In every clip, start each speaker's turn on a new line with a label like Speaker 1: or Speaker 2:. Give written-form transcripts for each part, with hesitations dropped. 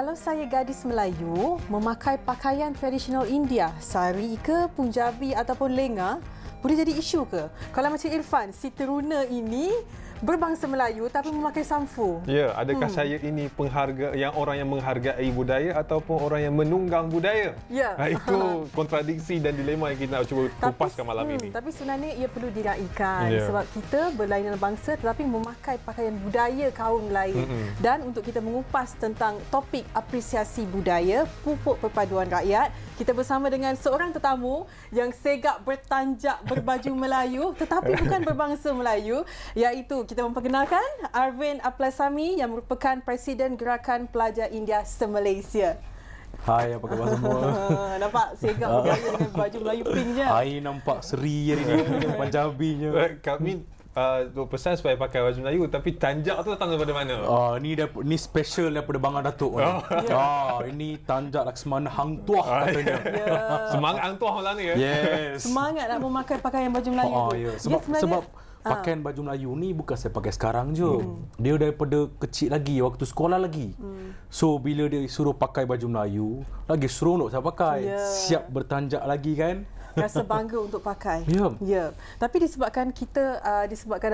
Speaker 1: Kalau saya gadis Melayu, memakai pakaian tradisional India, sari ke, Punjabi ataupun lenga, boleh jadi isu ke? Kalau macam Irfan, si teruna ini berbangsa Melayu tapi memakai samfu.
Speaker 2: Ya, adakah saya ini orang yang menghargai budaya ataupun orang yang menunggang budaya?
Speaker 1: Ya.
Speaker 2: Itu kontradiksi dan dilema yang kita nak cuba kupaskan malam ini.
Speaker 1: Tapi sebenarnya ia perlu diraikan sebab kita berlainan bangsa tetapi memakai pakaian budaya kaum lain. Dan untuk kita mengupas tentang topik apresiasi budaya, pupuk perpaduan rakyat, kita bersama dengan seorang tetamu yang segak bertanjak berbaju Melayu tetapi bukan berbangsa Melayu, iaitu kita memperkenalkan Arvind Aplasamy yang merupakan Presiden Gerakan Pelajar India se-Malaysia.
Speaker 3: Hai, apa khabar semua?
Speaker 1: Nampak segak bergaya dengan baju Melayu pinknya.
Speaker 3: Hai, nampak seri hari ni, Punjabinya.
Speaker 2: Kami pesan supaya pakai baju Melayu, tapi tanjak tu datang daripada mana?
Speaker 3: Ni special daripada Bang Datuk. Ini tanjak Laksamana Hang Tuah katanya.
Speaker 2: Semangat Hang Tuah malam ni ya.
Speaker 3: Yes.
Speaker 1: Semangat nak memakai pakaian baju Melayu tu.
Speaker 3: Sebab pakaian baju Melayu ni bukan saya pakai sekarang je. Dia daripada kecil lagi, waktu sekolah lagi. So bila dia suruh pakai baju Melayu, lagi seronok saya pakai. Siap bertanjak lagi kan.
Speaker 1: Rasa bangga untuk pakai.
Speaker 3: Ya.
Speaker 1: Tapi disebabkan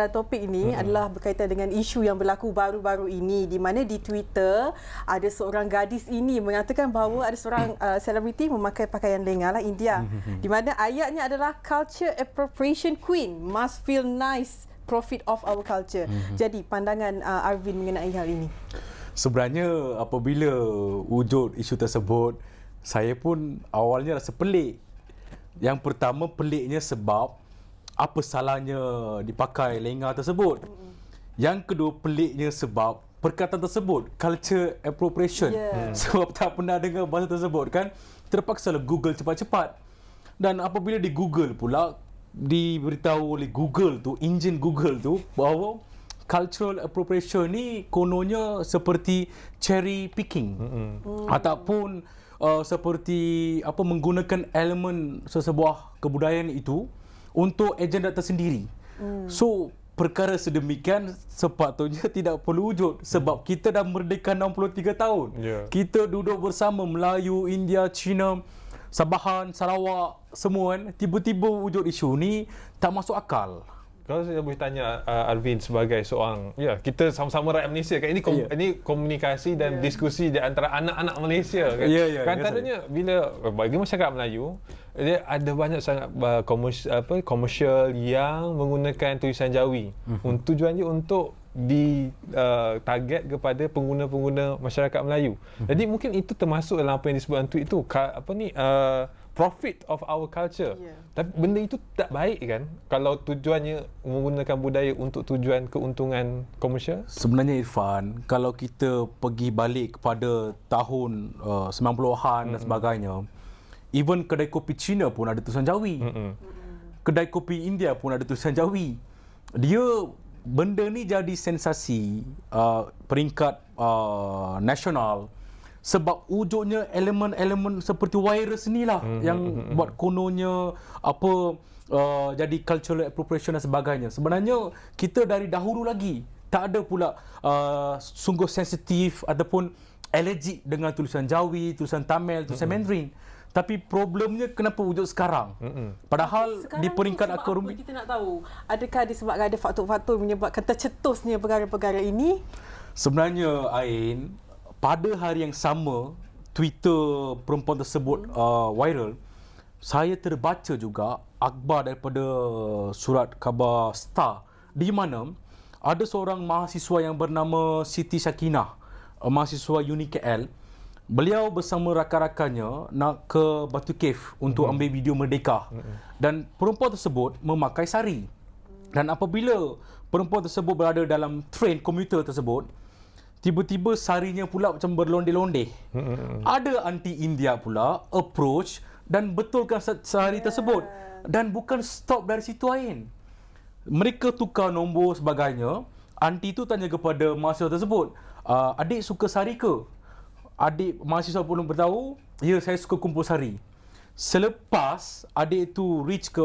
Speaker 1: topik ini adalah berkaitan dengan isu yang berlaku baru-baru ini, di mana di Twitter ada seorang gadis ini mengatakan bahawa ada seorang selebriti memakai pakaian lenga lah India. Di mana ayatnya adalah culture appropriation queen must feel nice profit of our culture. Jadi pandangan Arvind mengenai hal ini.
Speaker 3: Sebenarnya apabila wujud isu tersebut, saya pun awalnya rasa pelik. Yang pertama peliknya sebab apa salahnya dipakai lenga tersebut. Yang kedua peliknya sebab perkataan tersebut culture appropriation. Sebab tak pernah dengar bahasa tersebut kan. Terpaksalah Google cepat-cepat. Dan apabila di Google pula diberitahu oleh Google tu, enjin Google tu, bahawa cultural appropriation ni kononnya seperti cherry picking ataupun seperti menggunakan elemen sesebuah kebudayaan itu untuk agenda tersendiri. So perkara sedemikian sepatutnya tidak perlu wujud sebab kita dah merdeka 63 tahun. Kita duduk bersama Melayu, India, Cina, Sabahan, Sarawak, semua kan. Tiba-tiba wujud isu ni tak masuk akal.
Speaker 2: Kalau saya boleh tanya Arvind sebagai seorang, kita sama-sama rakyat Malaysia kan, ini komunikasi dan diskusi di antara anak-anak Malaysia kan. Antaranya bila bagi masyarakat Melayu, dia ada banyak sangat komersial yang menggunakan tulisan Jawi. Tujuannya untuk target kepada pengguna-pengguna masyarakat Melayu. Jadi mungkin itu termasuk dalam apa yang disebutkan tweet itu, profit of our culture. Tapi benda itu tak baik kan kalau tujuannya menggunakan budaya untuk tujuan keuntungan komersial?
Speaker 3: Sebenarnya Irfan, kalau kita pergi balik kepada tahun 90-an dan sebagainya, even kedai kopi Cina pun ada tulisan Jawi. Kedai kopi India pun ada tulisan Jawi. Benda ni jadi sensasi peringkat nasional. Sebab wujudnya elemen-elemen seperti virus inilah yang buat kononnya jadi cultural appropriation dan sebagainya. Sebenarnya kita dari dahulu lagi tak ada pula sungguh sensitif ataupun allergic dengan tulisan Jawi, tulisan Tamil, tulisan Mandarin. Tapi problemnya kenapa wujud sekarang? Padahal sekarang di peringkat akademik
Speaker 1: kita nak tahu, adakah disebabkan ada faktor-faktor menyebabkan tercetusnya perkara-perkara ini?
Speaker 3: Sebenarnya Ain, pada hari yang sama Twitter perempuan tersebut viral, saya terbaca juga akhbar daripada surat khabar Star, di mana ada seorang mahasiswa yang bernama Siti Syakinah, mahasiswa Uni KL. Beliau bersama rakan-rakannya nak ke Batu Cave untuk ambil video merdeka. Dan perempuan tersebut memakai sari. Dan apabila perempuan tersebut berada dalam train komuter tersebut, tiba-tiba sarinya pula macam berlondeh-londeh. Ada anti India pula approach dan betulkan sari tersebut. Dan bukan stop dari situ Ain. Mereka tukar nombor sebagainya. Anti tu tanya kepada mahasiswa tersebut, adik suka sari ke? Adik mahasiswa pun beritahu, ya saya suka kumpul sari. Selepas adik tu reach ke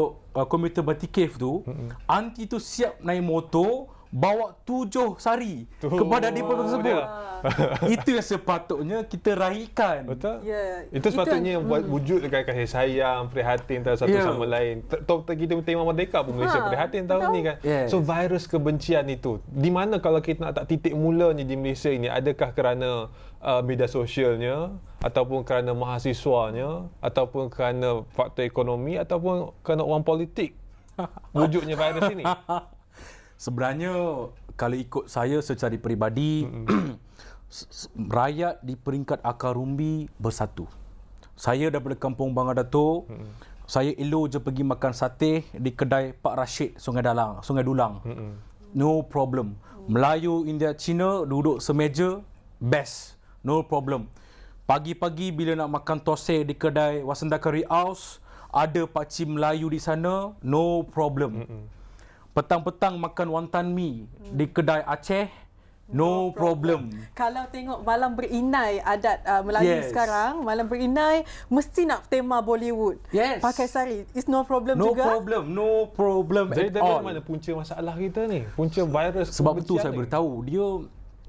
Speaker 3: komuter Batu Cave tu, anti tu siap naik motor bawa 7 sari kepada depa tersebut. Itu yang sepatutnya kita raikan.
Speaker 2: Betul.
Speaker 1: Ya,
Speaker 2: Itu sepatutnya yang buat wujudkan kasih sayang, prihatin antara satu sama lain. Kita tema Merdeka pun Malaysia prihatin tahun ni kan. So virus kebencian itu, di mana kalau kita nak tak titik mulanya di Malaysia ini, adakah kerana media sosialnya, ataupun kerana mahasiswanya, ataupun kerana faktor ekonomi, ataupun kerana orang politik wujudnya virus ini?
Speaker 3: Sebenarnya kalau ikut saya secara peribadi, rakyat di peringkat akar rumbi bersatu. Saya daripada kampung Bangga Datuk, saya elok je pergi makan sate di kedai Pak Rashid Sungai Dulang. No problem. Melayu, India, Cina duduk semeja, best. No problem. Pagi-pagi bila nak makan tosai di kedai Wasanda Curry House, ada pakcik Melayu di sana, no problem. Petang-petang makan wonton mi di kedai Aceh, no problem.
Speaker 1: Kalau tengok malam berinai adat Melayu sekarang, malam berinai mesti nak tema Bollywood. Pakai sari, it's no problem juga.
Speaker 3: No problem
Speaker 2: Jadi
Speaker 3: at all.
Speaker 2: dari mana punca masalah kita ni? Punca virus
Speaker 3: Sebab itu saya
Speaker 2: ni?
Speaker 3: beritahu dia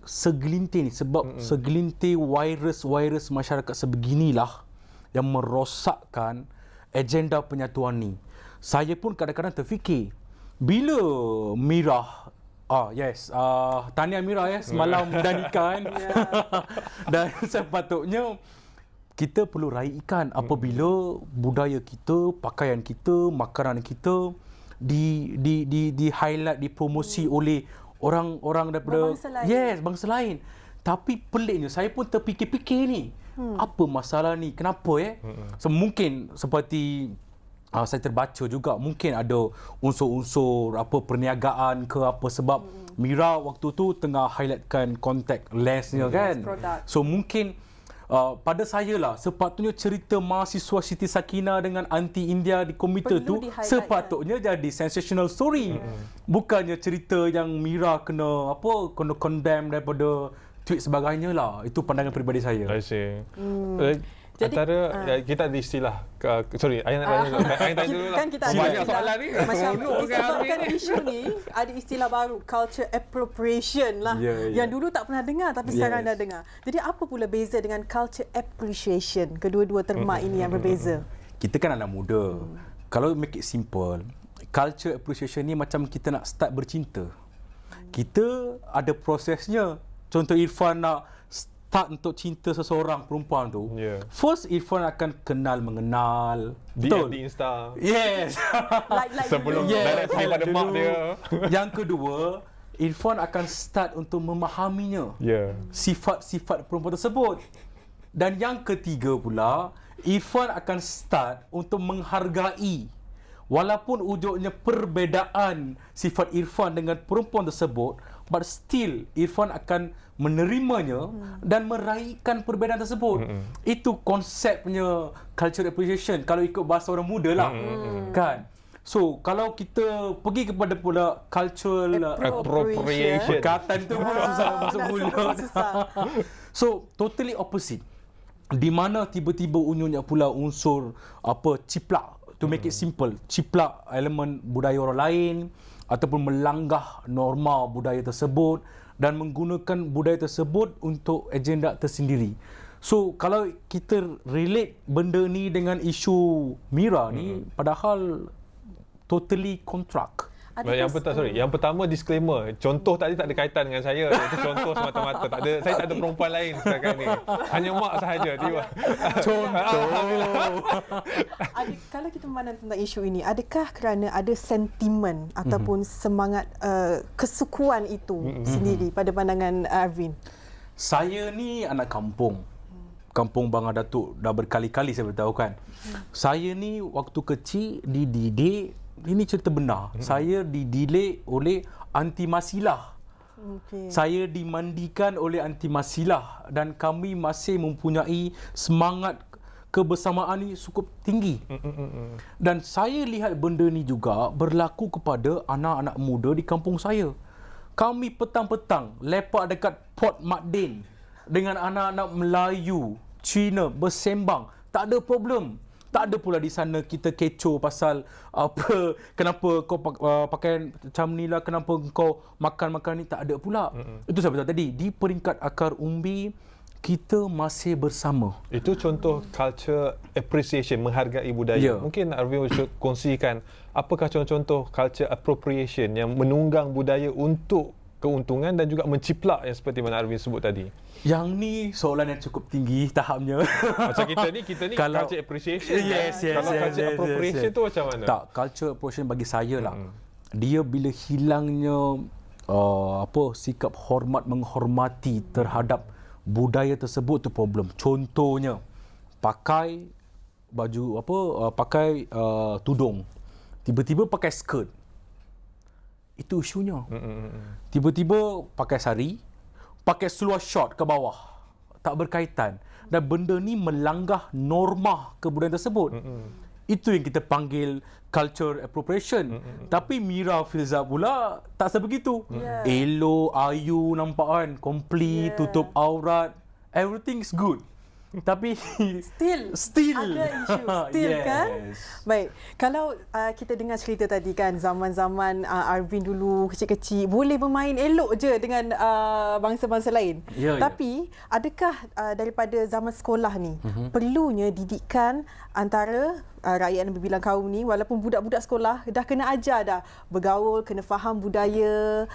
Speaker 3: segelintir ni, sebab segelintir virus masyarakat sebeginilah yang merosakkan agenda penyatuan ni. Saya pun kadang-kadang terfikir, bila Mira, tahniah Mira semalam dan nikah kan. Dan sepatutnya kita perlu raikan apabila budaya kita, pakaian kita, makanan kita di highlight, dipromosi oleh orang-orang daripada bangsa lain. Tapi peliknya saya pun terfikir-fikir ni. Apa masalah ni? Kenapa So, mungkin seperti saya terbaca juga, mungkin ada unsur-unsur perniagaan ke apa, sebab Mira waktu tu tengah highlightkan contact lensnya kan. So mungkin pada saya lah, sepatutnya cerita mahasiswa Siti Sakinah dengan anti India di komputer tu sepatutnya jadi sensational story. Bukannya cerita yang Mira kena condemn daripada tweet sebagainya lah. Itu pandangan peribadi saya.
Speaker 2: I see. Jadi, antara kita ada istilah Ayah tanya dulu lah.
Speaker 1: Kan kita ada
Speaker 2: banyak soalan ni.
Speaker 1: Macam disebabkan isu ni ada istilah baru, culture appropriation lah. Yang dulu tak pernah dengar tapi sekarang dah dengar. Jadi apa pula beza dengan culture appreciation? Kedua-dua terma ini yang berbeza.
Speaker 3: Kita kan anak muda. Kalau make it simple, culture appreciation ni macam kita nak start bercinta. Kita ada prosesnya. Contoh Irfan nak start untuk cinta seseorang perempuan tu, first Irfan akan mengenal. Betul?
Speaker 2: Di Insta.
Speaker 3: Yes.
Speaker 1: like
Speaker 2: sebelum direct pada mak dia.
Speaker 3: Yang kedua, Irfan akan start untuk memahaminya. Sifat-sifat perempuan tersebut. Dan yang ketiga pula, Irfan akan start untuk menghargai. Walaupun wujudnya perbezaan sifat Irfan dengan perempuan tersebut, but still Irfan akan menerimanya dan meraihkan perbezaan tersebut. Itu konsepnya cultural appreciation kalau ikut bahasa orang muda lah. Kan? So, kalau kita pergi kepada pula cultural
Speaker 2: appropriation,
Speaker 3: perkataan tu pun susah masuk mulut. So, totally opposite. Di mana tiba-tiba unyunya pula unsur ciplak. To make it simple, ciplak elemen budaya orang lain ataupun melanggah norma budaya tersebut dan menggunakan budaya tersebut untuk agenda tersendiri. So, kalau kita relate benda ni dengan isu Mira ni, padahal totally kontrak.
Speaker 2: Yang pertama disclaimer, contoh tadi tak ada kaitan dengan saya. Itu contoh semata-mata, saya tak ada perempuan lain sekarang ni. Hanya mak sahaja.
Speaker 3: Contoh.
Speaker 1: Kalau kita memandang tentang isu ini, adakah kerana ada sentimen ataupun semangat kesukuan itu sendiri pada pandangan Arvin?
Speaker 3: Saya ni anak kampung. Kampung Bangga Datuk dah berkali-kali saya beritahu kan. Saya ni waktu kecil dididik, ini cerita benar. Saya dididik oleh anti masilah. Saya dimandikan oleh anti masilah dan kami masih mempunyai semangat kebersamaan ni cukup tinggi. Dan saya lihat benda ni juga berlaku kepada anak-anak muda di kampung saya. Kami petang-petang lepak dekat Port Macdin dengan anak-anak Melayu, Cina bersembang. Tak ada problem. Tak ada pula di sana kita kecoh pasal apa, kenapa kau pakaian macam ni lah, kenapa kau makan ni, tak ada pula. Itu saya betul tadi, di peringkat akar umbi kita masih bersama.
Speaker 2: Itu contoh culture appreciation, menghargai budaya. Mungkin Arvin should kongsikan apakah contoh-contoh culture appropriation yang menunggang budaya untuk keuntungan dan juga menciplak yang seperti mana Arvin sebut tadi.
Speaker 3: Yang ni soalan yang cukup tinggi tahapnya.
Speaker 2: Macam kita ni kalau, culture appreciation. Kalau culture appropriation tu macam mana?
Speaker 3: Tak, culture appropriation bagi saya lah. Dia bila hilangnya sikap hormat menghormati terhadap budaya tersebut tu problem. Contohnya pakai baju pakai tudung, tiba-tiba pakai skirt. Itu isunya. Tiba-tiba pakai sari, pakai seluar short ke bawah. Tak berkaitan. Dan benda ni melanggar norma kebudayaan tersebut. Itu yang kita panggil culture appropriation. Tapi Mira Filzah pula tak sebegitu. Elok, ayu nampak kan, komplit, tutup aurat. Everything is good. Tapi
Speaker 1: still ada isu kan. Baik, kalau kita dengar cerita tadi kan, zaman-zaman Arvin dulu kecil-kecil boleh bermain elok je dengan bangsa-bangsa lain. Tapi adakah daripada zaman sekolah ni perlunya didikan antara rakyat yang berbilang kaum ni, walaupun budak-budak sekolah dah kena ajar dah bergaul, kena faham budaya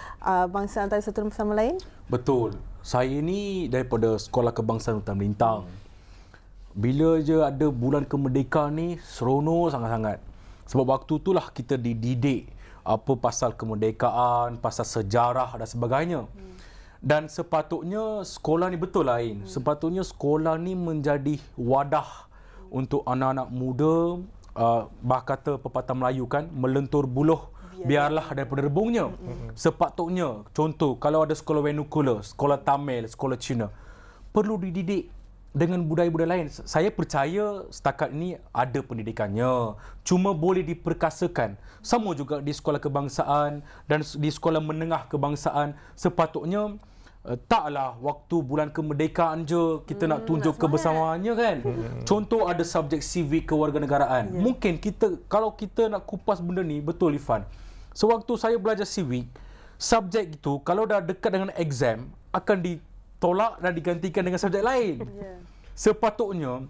Speaker 1: bangsa antara satu sama lain?
Speaker 3: Betul. Saya ni daripada Sekolah Kebangsaan Hutan Melintang. Bila je ada bulan kemerdekaan ni, seronok sangat-sangat. Sebab waktu itulah kita dididik apa pasal kemerdekaan, pasal sejarah dan sebagainya. Dan sepatutnya sekolah ni betul lain. Sepatutnya sekolah ni menjadi wadah untuk anak-anak muda, bah kata pepatah Melayu kan, melentur buluh biarlah daripada rebungnya. Sepatutnya, contoh kalau ada sekolah vernacular, sekolah Tamil, sekolah Cina, perlu dididik dengan budaya-budaya lain. Saya percaya setakat ini ada pendidikannya, cuma boleh diperkasakan. Sama juga di sekolah kebangsaan dan di sekolah menengah kebangsaan, sepatutnya taklah waktu bulan kemerdekaan je kita nak tunjuk kebersamaannya kan. Contoh ada subjek civic kewarganegaraan. Mungkin kalau kita nak kupas benda ni, betul Ifan, sewaktu saya belajar civic, subjek itu kalau dah dekat dengan exam akan ditolak dan digantikan dengan subjek lain. Sepatutnya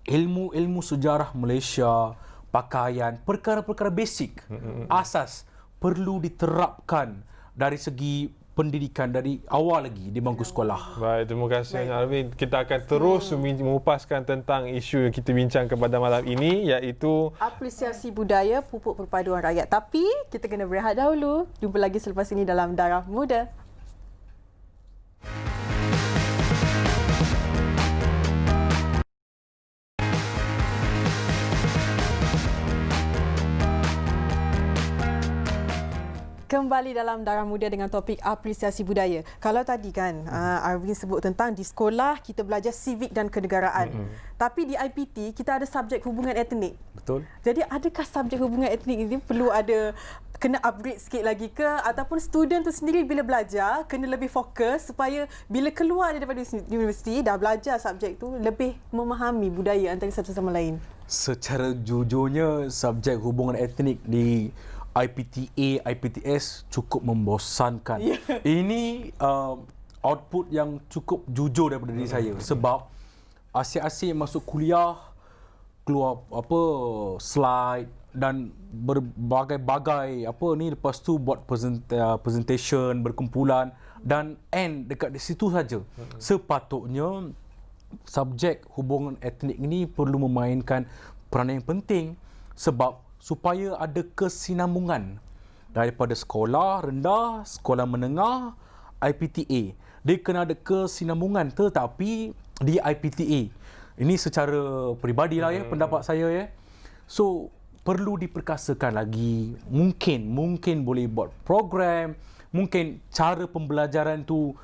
Speaker 3: ilmu-ilmu sejarah Malaysia, pakaian, perkara-perkara basic, asas perlu diterapkan dari segi pendidikan dari awal lagi di bangku sekolah.
Speaker 2: Baik, terima kasih Arvin. Kita akan terus mengupaskan tentang isu yang kita bincangkan pada malam ini, iaitu
Speaker 1: apresiasi budaya, pupuk perpaduan rakyat. Tapi kita kena berehat dahulu. Jumpa lagi selepas ini dalam Darah Muda. Kembali dalam Darah Muda dengan topik apresiasi budaya. Kalau tadi kan Arvin sebut tentang di sekolah kita belajar civic dan kenegaraan. Tapi di IPT kita ada subjek hubungan etnik.
Speaker 3: Betul.
Speaker 1: Jadi adakah subjek hubungan etnik ini perlu ada kena upgrade sikit lagi ke, ataupun student tu sendiri bila belajar kena lebih fokus supaya bila keluar daripada universiti dah belajar subjek tu lebih memahami budaya antara satu sama lain?
Speaker 3: Secara jujurnya subjek hubungan etnik di IPTA, IPTS cukup membosankan. Ini output yang cukup jujur daripada diri saya. Sebab asyik-asyik masuk kuliah, keluar slide dan berbagai-bagai lepas tu buat presentation, berkumpulan dan end dekat di situ saja. Sepatutnya subjek hubungan etnik ini perlu memainkan peranan yang penting sebab supaya ada kesinambungan daripada sekolah rendah, sekolah menengah, IPTA. Dia kena ada kesinambungan, tetapi di IPTA. Ini secara peribadilah pendapat saya So perlu diperkasakan lagi. Mungkin boleh buat program, mungkin cara pembelajaran tu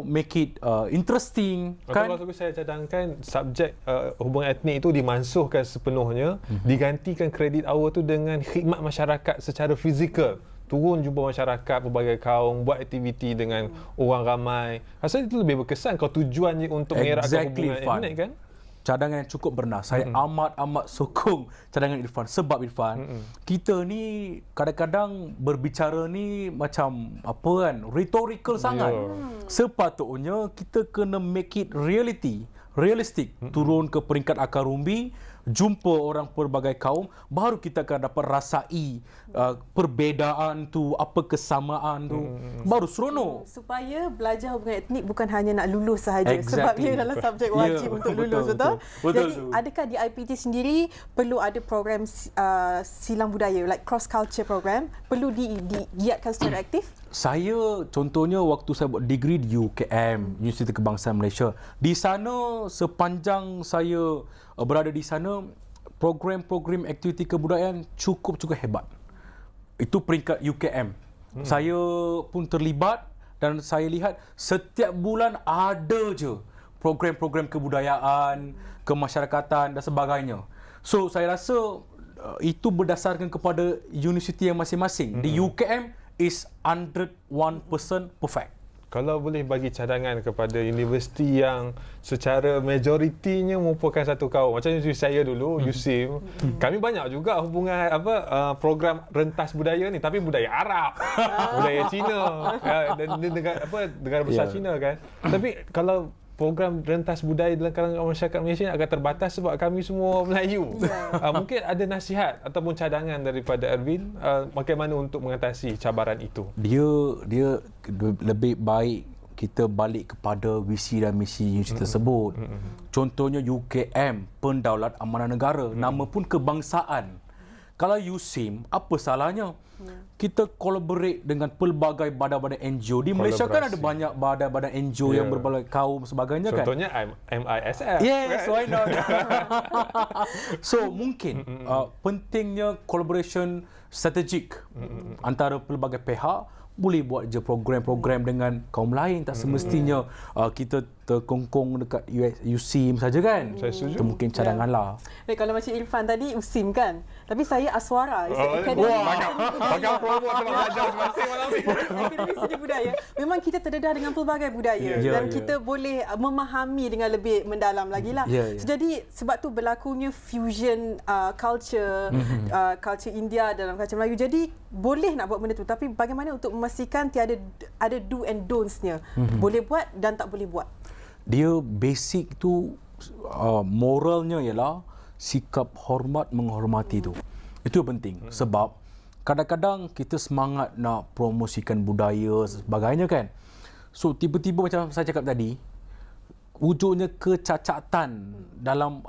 Speaker 3: make it interesting kan.
Speaker 2: Kalau saya cadangkan subjek hubungan etnik itu dimansuhkan sepenuhnya, digantikan kredit awal tu dengan khidmat masyarakat secara fizikal. Turun jumpa masyarakat pelbagai kaum, buat aktiviti dengan orang ramai. Rasanya itu lebih berkesan kalau tujuannya untuk mengeratkan hubungan etnik kan.
Speaker 3: cadangan yang cukup bernas. Saya amat sokong cadangan Irfan. Sebab Irfan, kita ni kadang-kadang berbicara ni macam apa kan, rhetorical sangat. Sepatutnya kita kena make it realistic. Turun ke peringkat akar umbi, jumpa orang pelbagai kaum, baru kita akan dapat rasai perbezaan tu, apa kesamaan tu, baru seronok.
Speaker 1: Supaya belajar hubungan etnik bukan hanya nak lulus sahaja, sebab ia adalah subjek wajib untuk lulus, betul? Jadi adakah di IPT sendiri perlu ada program silang budaya, like cross culture program, perlu digiatkan secara aktif?
Speaker 3: Saya contohnya waktu saya buat degree di UKM, Universiti Kebangsaan Malaysia, di sana sepanjang saya berada di sana, program-program aktiviti kebudayaan cukup hebat. Itu peringkat UKM. Saya pun terlibat dan saya lihat setiap bulan ada je program-program kebudayaan, kemasyarakatan dan sebagainya. So saya rasa itu berdasarkan kepada universiti yang masing-masing. Di UKM is 101% perfect.
Speaker 2: Kalau boleh bagi cadangan kepada universiti yang secara majoritinya merupakan satu kaum, macam universiti saya dulu, USIM, kami banyak juga hubungan program rentas budaya ni, tapi budaya Arab, budaya Cina, dan negara besar Cina kan. Tapi kalau program rentas budaya dalam kalangan masyarakat Malaysia akan terbatas sebab kami semua Melayu. Mungkin ada nasihat ataupun cadangan daripada Ervin bagaimana untuk mengatasi cabaran itu?
Speaker 3: Dia lebih baik kita balik kepada visi dan misi universiti tersebut. Contohnya UKM, Pendaulat Amanah Negara, nama pun kebangsaan. Kalau USIM, apa salahnya? Kita collaborate dengan pelbagai badan-badan NGO. Di Malaysia kan ada banyak badan-badan NGO yang berbagai kaum sebagainya.
Speaker 2: Contohnya kan? MISF.
Speaker 3: Yes, why not? So mungkin pentingnya collaboration strategik antara pelbagai pihak. Boleh buat je program-program dengan kaum lain. Tak semestinya kita terkongkong dekat USIM saja kan.
Speaker 2: Saya setuju.
Speaker 3: Itu mungkin cadangan lah.
Speaker 1: Kalau macam Irfan tadi USIM kan. Tapi saya Aswara.
Speaker 2: Pakai promo tengah belajar masing malam ni.
Speaker 1: Akademi Seni Budaya. Memang kita terdedah dengan pelbagai budaya. Dan kita boleh memahami dengan lebih mendalam lagi lah. Jadi sebab tu berlakunya fusion culture, culture India dalam culture Melayu. Jadi boleh nak buat benda tu. Tapi bagaimana untuk memastikan ada do and don'ts-nya. Boleh buat dan tak boleh buat.
Speaker 3: Dia basic tu moralnya ialah sikap hormat menghormati tu. Itu yang penting. Sebab kadang-kadang kita semangat nak promosikan budaya sebagainya kan. So tiba-tiba macam saya cakap tadi, wujudnya kecacatan dalam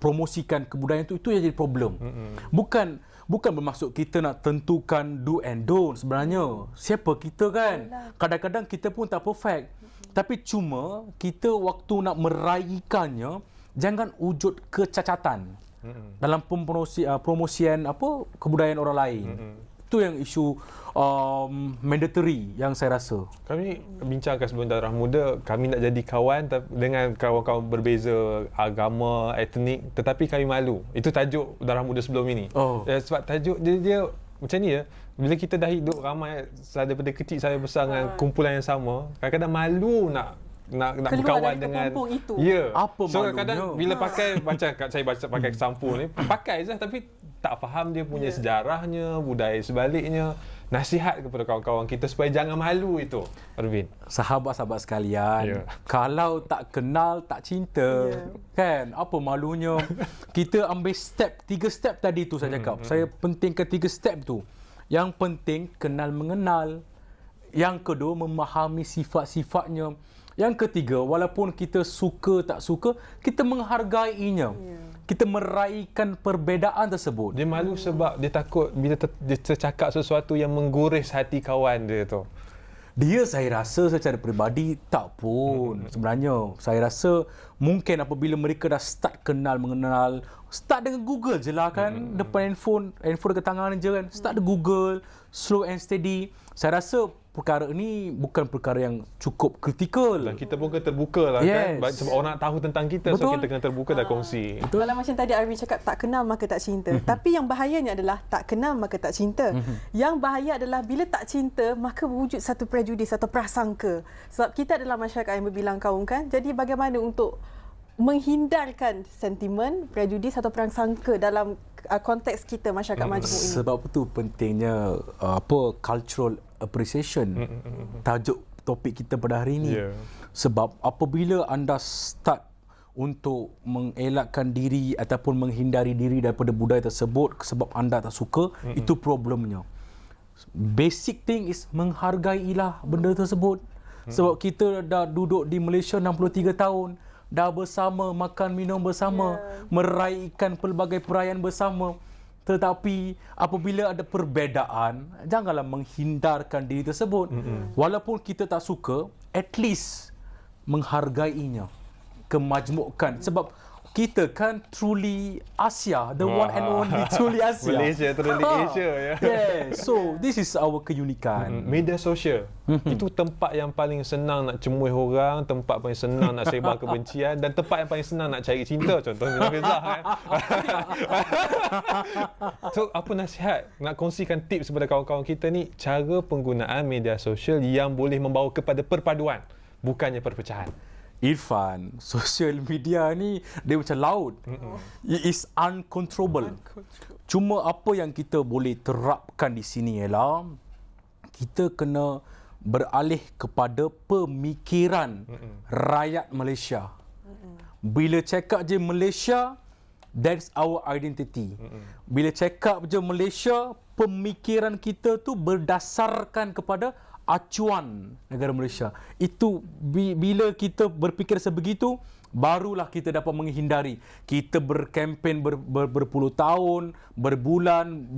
Speaker 3: promosikan kebudayaan itu yang jadi problem. Bukan bermaksud kita nak tentukan do and don't sebenarnya. Siapa kita kan? Kadang-kadang kita pun tak perfect. Tapi cuma kita waktu nak meraihkannya, jangan wujud kecacatan dalam promosian kebudayaan orang lain. Itu yang isu mandatory yang saya rasa.
Speaker 2: Kami bincangkan sebelum Darah Muda, kami nak jadi kawan dengan kawan-kawan berbeza agama, etnik, tetapi kami malu. Itu tajuk Darah Muda sebelum ini. Sebab tajuk dia macam ni ya. Bila kita dah hidup ramai daripada kecil saya besar dengan kumpulan yang sama, kadang-kadang malu nak berkawan dengan
Speaker 1: itu.
Speaker 3: Apa
Speaker 2: so
Speaker 3: malunya?
Speaker 2: kadang bila pakai macam saya pakai sampul ni, pakai je tapi tak faham dia punya sejarahnya, budaya sebaliknya. Nasihat kepada kawan-kawan kita supaya jangan malu itu, Ervin.
Speaker 3: Sahabat-sahabat sekalian, kalau tak kenal tak cinta. Kan? Apa malunya? Kita ambil 3 step tadi tu saya cakap. Saya pentingkan 3 step tu. Yang penting kenal mengenal. Yang kedua memahami sifat-sifatnya. Yang ketiga, walaupun kita suka tak suka, kita menghargainya. Kita meraihkan perbezaan tersebut.
Speaker 2: Dia malu sebab dia takut bila dia tercakap sesuatu yang mengguris hati kawan dia tu.
Speaker 3: Dia saya rasa secara peribadi tak pun. Sebenarnya saya rasa mungkin apabila mereka dah start kenal mengenal, start dengan Google je lah kan. Depan handphone dekat tangan je kan. Start dengan Google, slow and steady. Saya rasa perkara ini bukan perkara yang cukup kritikal.
Speaker 2: Dan kita pun kena terbuka lah kan. Sebab orang nak tahu tentang kita. Betul. So kita kena terbuka dan kongsi.
Speaker 1: Kalau macam tadi Arvin cakap tak kenal maka tak cinta. Tapi yang bahayanya adalah tak kenal maka tak cinta. Yang bahaya adalah bila tak cinta maka wujud satu prejudis atau prasangka. Sebab kita adalah masyarakat yang berbilang kaum kan. Jadi bagaimana untuk menghindarkan sentimen, prejudis atau perang sangka dalam konteks kita masyarakat majmuk ini.
Speaker 3: Sebab itu pentingnya cultural appreciation, tajuk topik kita pada hari ini. Sebab apabila anda start untuk mengelakkan diri ataupun menghindari diri daripada budaya tersebut sebab anda tak suka, itu problemnya. Basic thing is menghargailah benda tersebut. Sebab kita dah duduk di Malaysia 63 tahun, dah bersama, makan minum bersama, meraihkan pelbagai perayaan bersama. Tetapi apabila ada perbezaan, janganlah menghindarkan diri tersebut. Walaupun kita tak suka, at least menghargainya, kemajmukan. Sebab kita kan truly Asia, the one and only truly Asia.
Speaker 2: Malaysia truly Asia, ya.
Speaker 3: Yeah. So this is our keunikan.
Speaker 2: Media sosial itu tempat yang paling senang nak cemuih orang, tempat paling senang nak sebar kebencian, dan tempat yang paling senang nak cari cinta, contohnya Fizzah kan. So apa nasihat nak kongsikan tips kepada kawan-kawan kita ni, cara penggunaan media sosial yang boleh membawa kepada perpaduan, bukannya perpecahan?
Speaker 3: Irfan, social media ni dia macam laut. It is uncontrollable. Cuma apa yang kita boleh terapkan di sini ialah kita kena beralih kepada pemikiran rakyat Malaysia. Bila cakap je Malaysia, that's our identity. Bila cakap je Malaysia, pemikiran kita tu berdasarkan kepada acuan negara Malaysia. Itu bila kita berfikir sebegitu, barulah kita dapat menghindari. Kita berkempen berpuluh tahun, berbulan,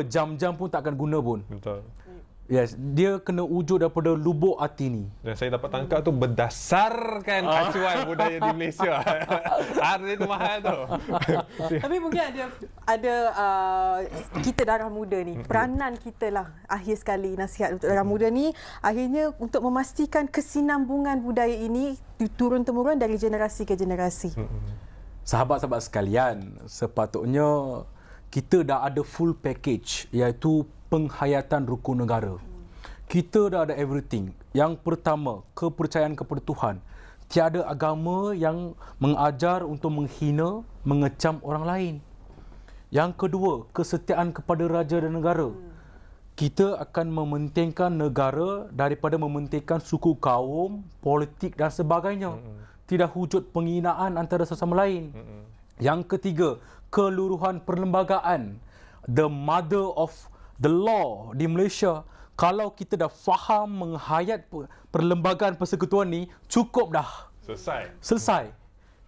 Speaker 3: jam-jam pun tak akan guna pun.
Speaker 2: Betul.
Speaker 3: Yes, dia kena wujud daripada lubuk hati ni.
Speaker 2: Dan saya dapat tangkap tu berdasarkan acuan budaya di Malaysia. Harga itu mahal tu.
Speaker 1: Tapi mungkin ada kita darah muda ni, peranan kita lah akhir sekali nasihat untuk darah muda ni, akhirnya untuk memastikan kesinambungan budaya ini turun-temurun dari generasi ke generasi.
Speaker 3: Sahabat-sahabat sekalian, sepatutnya kita dah ada full package, iaitu penghayatan rukun negara. Kita dah ada everything. Yang pertama, kepercayaan kepada Tuhan. Tiada agama yang mengajar untuk menghina, mengecam orang lain. Yang kedua, kesetiaan kepada raja dan negara. Kita akan mementingkan negara daripada mementingkan suku kaum, politik dan sebagainya. Tidak wujud penghinaan antara sesama lain. Yang ketiga, keluruhan perlembagaan. The mother of the law di Malaysia. Kalau kita dah faham menghayat perlembagaan persekutuan ni, cukup dah. Selesai.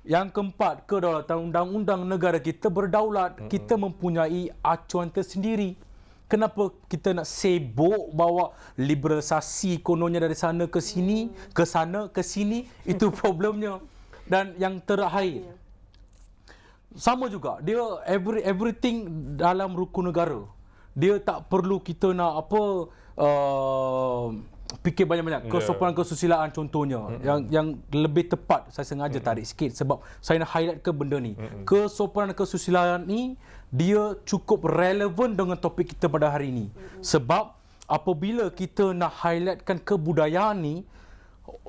Speaker 3: Yang keempat, kedaulatan undang-undang negara kita berdaulat. Kita mempunyai acuan tersendiri. Kenapa kita nak sibuk bawa liberalisasi kononnya dari sana ke sini, ke sana ke sini? Itu problemnya. Dan yang terakhir, sama juga, dia everything dalam rukun negara. Dia tak perlu kita nak fikir banyak-banyak. Kesopanan kesusilaan contohnya. Yang lebih tepat, saya sengaja tarik sikit sebab saya nak highlight ke benda ni. Kesopanan kesusilaan ni, dia cukup relevan dengan topik kita pada hari ini. Sebab apabila kita nak highlightkan kebudayaan ni,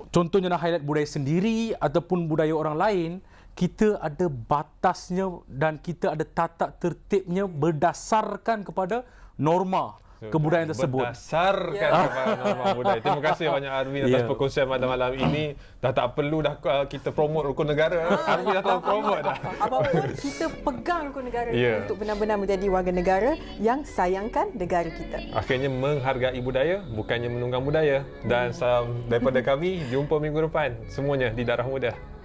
Speaker 3: contohnya nak highlight budaya sendiri ataupun budaya orang lain, kita ada batasnya dan kita ada tata tertibnya berdasarkan kepada norma kebudayaan tersebut.
Speaker 2: Berdasarkan kepada norma budaya. Terima kasih banyak Arvin atas perkongsian malam ini. Dah tak perlu dah kita promote rukun negara. Arvin dah tahu promote dah.
Speaker 1: Apapun kita pegang rukun negara untuk benar-benar menjadi warga negara yang sayangkan negara kita.
Speaker 2: Akhirnya menghargai budaya, bukannya menunggang budaya. Dan salam daripada kami, jumpa minggu depan semuanya di Darah Muda.